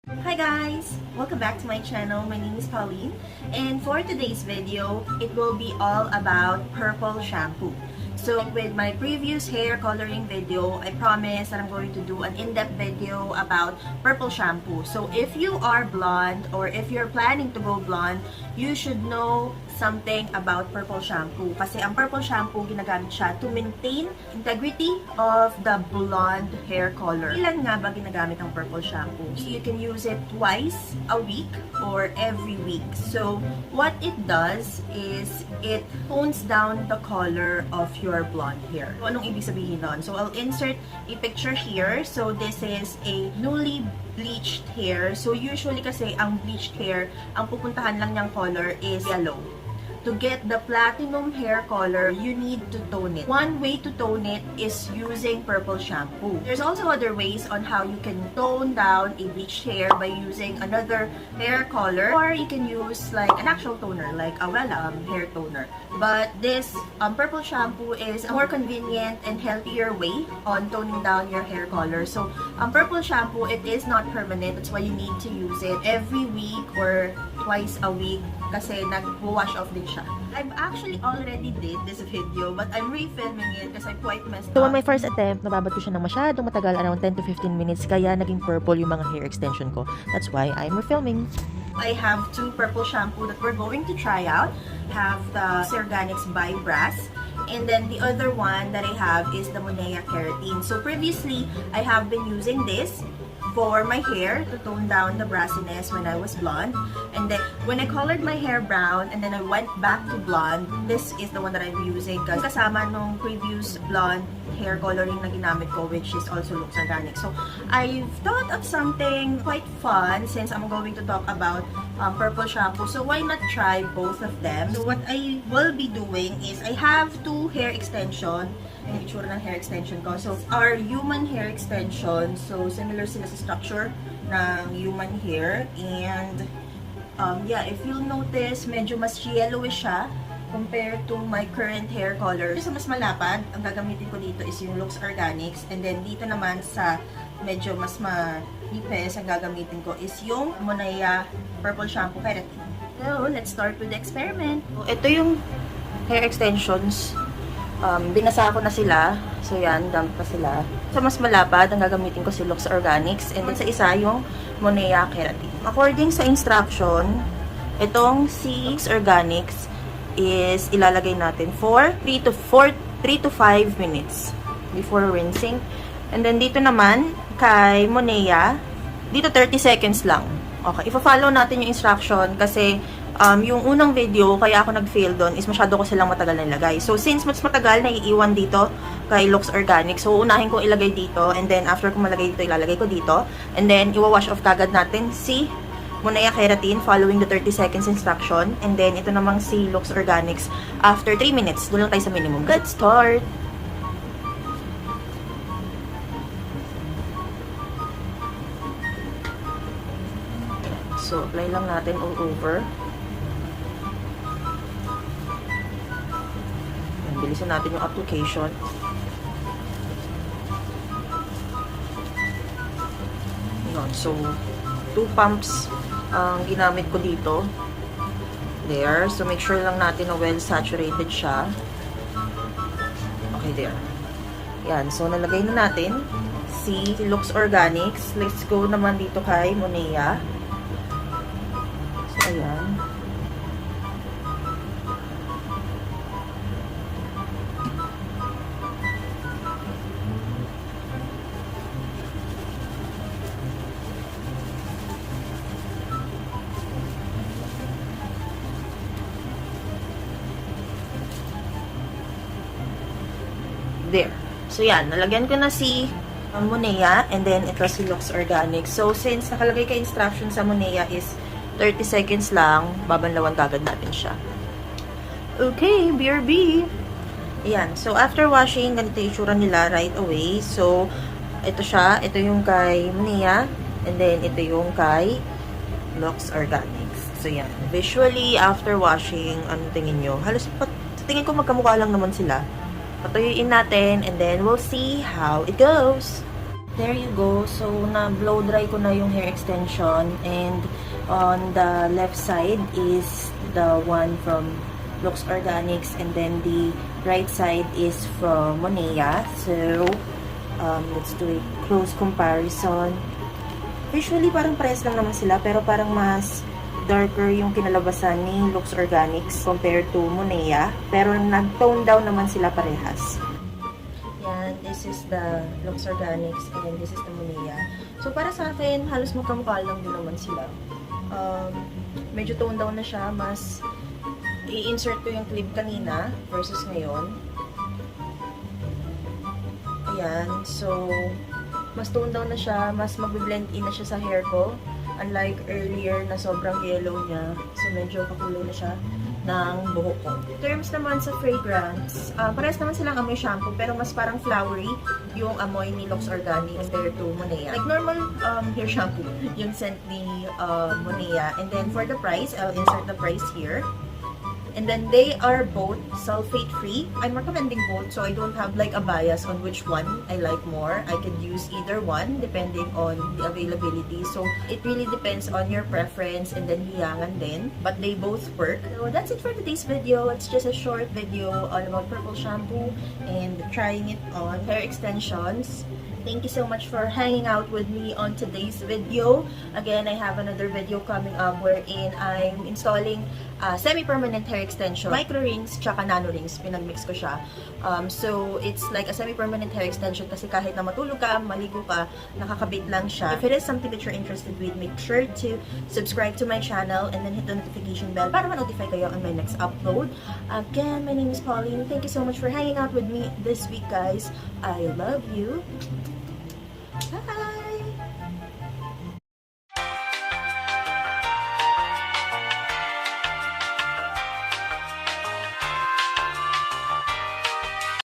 Hi guys! Welcome back to my channel. My name is Pauline, and for today's video, it will be all about Purple Shampoo. So with my previous hair coloring video, I promised that I'm going to do an in-depth video about Purple Shampoo. So if you are blonde or if you're planning to go blonde, you should know something about Purple Shampoo. Kasi ang Purple Shampoo, ginagamit siya to maintain integrity of the blonde hair color. Ilan nga ba ginagamit ang Purple Shampoo? You can use it twice a week or every week. So what it does is it tones down the color of your blonde hair. So anong ibig sabihin nun? So I'll insert a picture here. So this is a newly bleached hair. So usually kasi ang bleached hair, ang pupuntahan lang niyang color is yellow. To get the platinum hair color, you need to tone it. One way to tone it is using Purple Shampoo. There's also other ways on how you can tone down a bleached hair by using another hair color, or you can use like an actual toner, like a hair toner. But this Purple Shampoo is a more convenient and healthier way on toning down your hair color. So Purple Shampoo, it is not permanent. That's why you need to use it every week or twice a week kasi nag-wash off din siya. I've actually already did this video, but I'm refilming it kasi I'm quite messed up. So on my first attempt, nababad ko siya ng masyadong matagal, around 10 to 15 minutes, kaya naging purple yung mga hair extension ko. That's why I'm refilming. I have two Purple Shampoo that we're going to try out. I have the Luxe Organix by Brass, and then the other one that I have is the Monea Keratin. So previously, I have been using this for my hair to tone down the brassiness when I was blonde. And then, when I colored my hair brown and then I went back to blonde, this is the one that I'm using kasi kasama nung previous blonde hair coloring na ginamit ko, which is also Luxe Organix. So, I've thought of something quite fun since I'm going to talk about Purple Shampoo. So, why not try both of them? So, what I will be doing is, I have two hair extension. Yung itsura ng hair extension ko. So, our human hair extension. So, similar sila sa structure ng human hair. And, yeah, if you'll notice, medyo mas yellowish siya compared to my current hair color. Sa mas malapad, ang gagamitin ko dito is yung Luxe Organix. And then, dito naman sa medyo mas manipis, ang gagamitin ko is yung Monea Purple Shampoo Keratin. So, let's start with the experiment. So, ito yung hair extensions. Binasa ko na sila. So, yan. Dump pa sila. Sa mas malapad, ang gagamitin ko si Luxe Organix. And then sa isa, yung Monea Keratin. According sa instruction, itong si Luxe Organix is ilalagay natin for 3 to 5 minutes before rinsing. And then dito naman, kay Monea, dito 30 seconds lang. Okay. Ipa-follow natin yung instruction kasi yung unang video, kaya ako nag-fail doon, is masyado ko silang matagal na ilagay. So, since mas matagal, naiiwan dito kay Luxe Organix. So, unahin kong ilagay dito, and then after kong malagay dito, ilalagay ko dito. And then, iwa-wash off kagad natin si Monea Keratin following the 30 seconds instruction. And then, ito namang si Luxe Organix after 3 minutes. Doon lang tayo sa minimum. Let's start! So, apply lang natin all over. Bilisan natin yung application. Yun. So, 2 pumps ang ginamit ko dito. There. So, make sure lang natin na well saturated siya. Okay, there. Yan. So, nalagay na natin si Luxe Organix. Let's go naman dito kay Monea. So, ayan. There. So, yan. Nalagyan ko na si Monea and then ito si Luxe Organix. So, since nakalagay ka instruction sa Monea is 30 seconds lang, babanlawan kagad natin siya. Okay, BRB. Ayan. So, after washing, ganito yung itsura nila right away. So, ito siya. Ito yung kay Monea and then ito yung kay Luxe Organix. So, yan. Visually, after washing, ano tingin nyo? Halos, tingin ko magkamukha lang naman sila. Patuyuin natin and then we'll see how it goes. There you go. So, na-blow dry ko na yung hair extension. And on the left side is the one from Luxe Organix. And then the right side is from Monea. So, let's do a close comparison. Visually, parang parehas lang naman sila. Pero parang mas darker yung kinalabasan ni Luxe Organix compared to Monea. Pero nag-tone down naman sila parehas. Yan, this is the Luxe Organix and then this is the Monea. So, para sa akin, halos magkamukha lang din naman sila. Medyo tone down na siya. Mas i-insert ko yung clip kanina versus ngayon. Ayan, so, mas tone down na siya. Mas mag-blend in na siya sa hair ko. Unlike earlier na sobrang yellow niya. So, medyo kakulay na siya ng buhok ko. In terms naman sa fragrance, parehas naman silang amoy shampoo, pero mas parang flowery yung amoy ni Luxe Organix compared to Monea. Like normal hair shampoo, yung scent ni Monea. And then for the price, I'll insert the price here. And then they are both sulfate-free. I'm recommending both, so I don't have like a bias on which one I like more. I could use either one depending on the availability. So it really depends on your preference and then hiyangan din. But they both work. So that's it for today's video. It's just a short video all about Purple Shampoo and trying it on hair extensions. Thank you so much for hanging out with me on today's video. Again, I have another video coming up wherein I'm installing semi-permanent hair extension. Micro rings tsaka nano rings. Pinagmix ko siya. So, it's like a semi-permanent hair extension kasi kahit na matulog ka, maligo ka, nakakabit lang siya. If it is something that you're interested with, make sure to subscribe to my channel and then hit the notification bell para ma-notify kayo on my next upload. Again, my name is Polin. Thank you so much for hanging out with me this week, guys. I love you. Bye!